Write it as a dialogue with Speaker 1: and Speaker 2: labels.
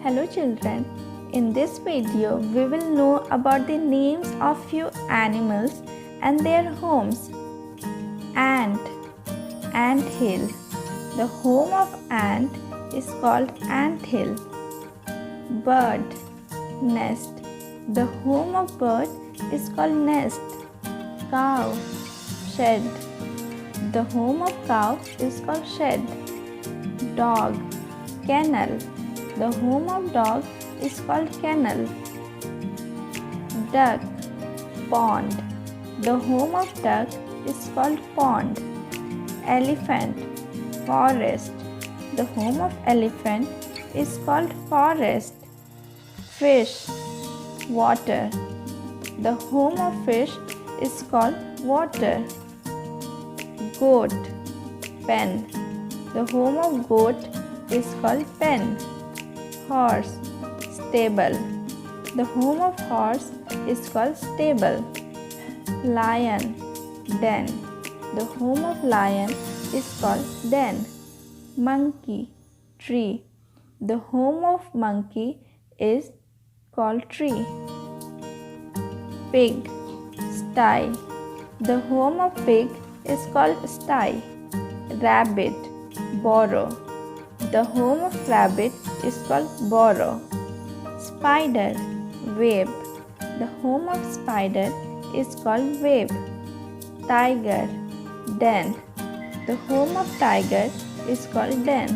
Speaker 1: Hello children, in this video we will know about the names of few animals and their homes. Ant, Anthill. The home of ant is called Anthill. Bird, nest. The home of bird is called nest. Cow, shed. The home of cow is called shed. Dog, kennel. The home of dog is called kennel. Duck, pond. The home of duck is called pond. Elephant, forest. The home of elephant is called forest. Fish, water. The home of fish is called water. Goat, pen. The home of goat is called pen. Horse, stable. The home of horse is called stable. Lion, den. The home of lion is called den. Monkey, tree. The home of monkey is called tree. Pig, sty. The home of pig is called sty. Rabbit, burrow. The home of rabbit is called burrow. Spider, web. The home of spider is called web. Tiger, den. The home of tiger is called den.